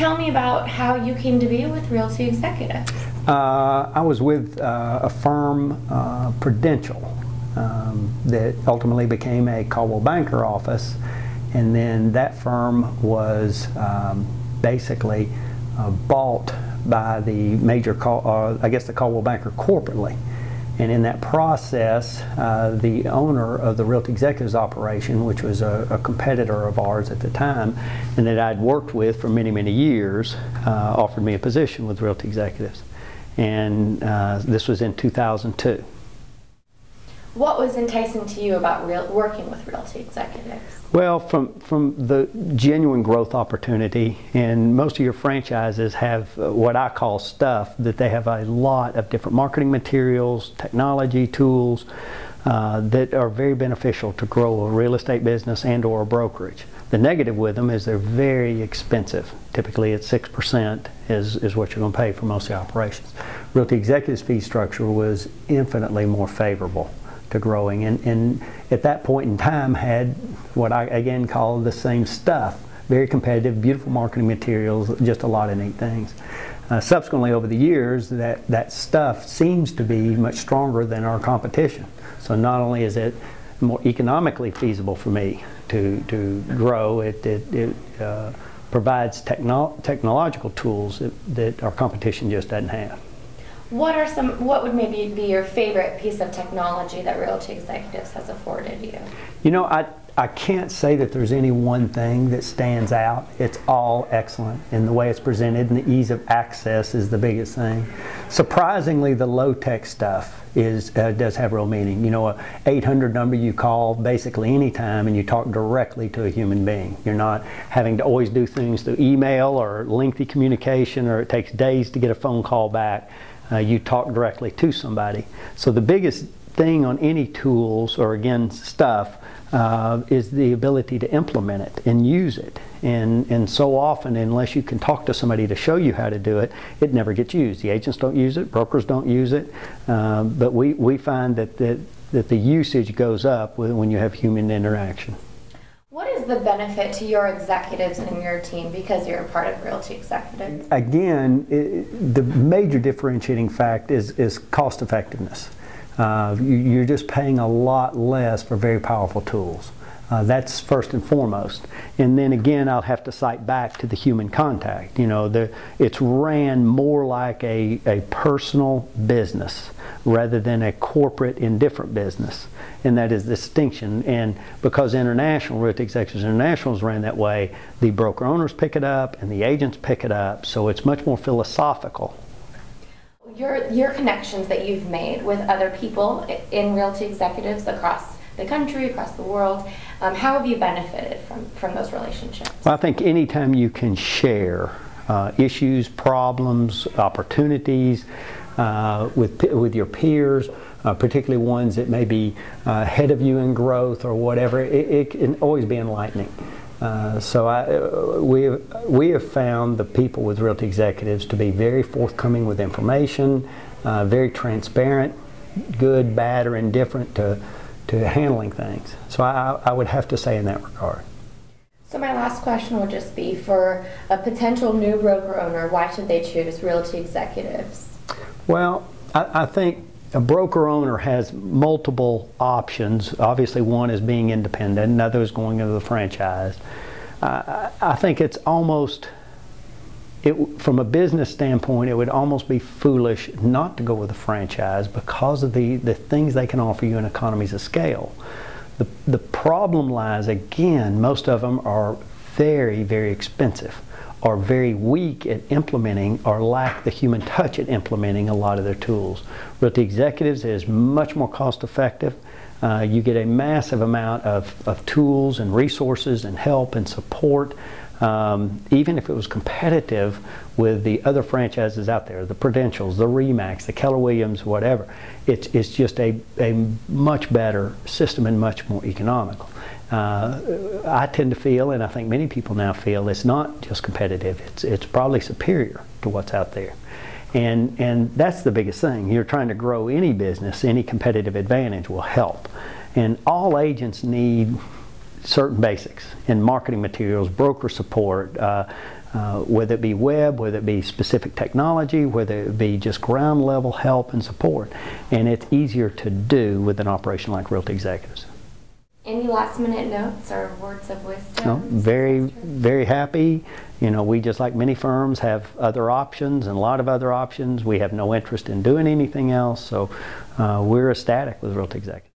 Tell me about how you came to be with Realty Executives. I was with a firm, Prudential, that ultimately became a Coldwell Banker office, and then that firm was basically bought by the major, I guess the Coldwell Banker corporately. And in that process, the owner of the Realty Executives operation, which was a competitor of ours at the time, and that I'd worked with for many, many years, offered me a position with Realty Executives. And this was in 2002. What was enticing to you about working with Realty Executives? Well, from the genuine growth opportunity, and most of your franchises have what I call stuff, that they have a lot of different marketing materials, technology, tools that are very beneficial to grow a real estate business and or a brokerage. The negative with them is they're very expensive. Typically it's 6% is what you're going to pay for most of the operations. Realty Executives fee structure was infinitely more favorable to growing, and at that point in time had what I again call the same stuff. Very competitive, beautiful marketing materials, just a lot of neat things. Subsequently over the years, that stuff seems to be much stronger than our competition. So not only is it more economically feasible for me to grow, it provides technological tools that our competition just doesn't have. What would maybe be your favorite piece of technology that Realty Executives has afforded you? You know, I can't say that there's any one thing that stands out. It's all excellent, and the way it's presented and the ease of access is the biggest thing. Surprisingly, the low-tech stuff does have real meaning. You know, a 800 number you call basically any time and you talk directly to a human being. You're not having to always do things through email or lengthy communication, or it takes days to get a phone call back. You talk directly to somebody. So the biggest thing on any tools, or again stuff, is the ability to implement it and use it. And so often, unless you can talk to somebody to show you how to do it, it never gets used. The agents don't use it, brokers don't use it, but we find that the usage goes up when you have human interaction. What is the benefit to your executives and your team because you're a part of Realty Executives? Again, the major differentiating fact is cost effectiveness. You're just paying a lot less for very powerful tools. That's first and foremost. And then again, I'll have to cite back to the human contact. You know, it's ran more like a personal business rather than a corporate indifferent business. And that is the distinction. And because Realty Executives International is ran that way, the broker owners pick it up and the agents pick it up. So it's much more philosophical. Your connections that you've made with other people in Realty Executives across the country, across the world, how have you benefited from those relationships? Well, I think anytime you can share issues, problems, opportunities with your peers, particularly ones that may be ahead of you in growth or whatever, it can always be enlightening. So we have found the people with Realty Executives to be very forthcoming with information, very transparent, good, bad, or indifferent to handling things. So I would have to say in that regard. So my last question would just be, for a potential new broker owner, why should they choose Realty Executives? Well, I think a broker owner has multiple options. Obviously one is being independent, another is going into the franchise. I think it's almost, from a business standpoint, it would almost be foolish not to go with a franchise because of the things they can offer you in economies of scale. The problem lies, again, most of them are very, very expensive, are very weak at implementing, or lack the human touch at implementing a lot of their tools. Realty Executives is much more cost effective. You get a massive amount of tools and resources and help and support. Even if it was competitive with the other franchises out there, the Prudentials, the Remax, the Keller Williams, whatever, it's just a much better system and much more economical. I tend to feel, and I think many people now feel, it's not just competitive, it's probably superior to what's out there. And that's the biggest thing. You're trying to grow any business, any competitive advantage will help. And all agents need certain basics in marketing materials, broker support, whether it be web, whether it be specific technology, whether it be just ground level help and support. And it's easier to do with an operation like Realty Executives. Any last minute notes or words of wisdom? No, very happy. You know, we, just like many firms, have other options and a lot of other options. We have no interest in doing anything else, so we're ecstatic with Realty Executives.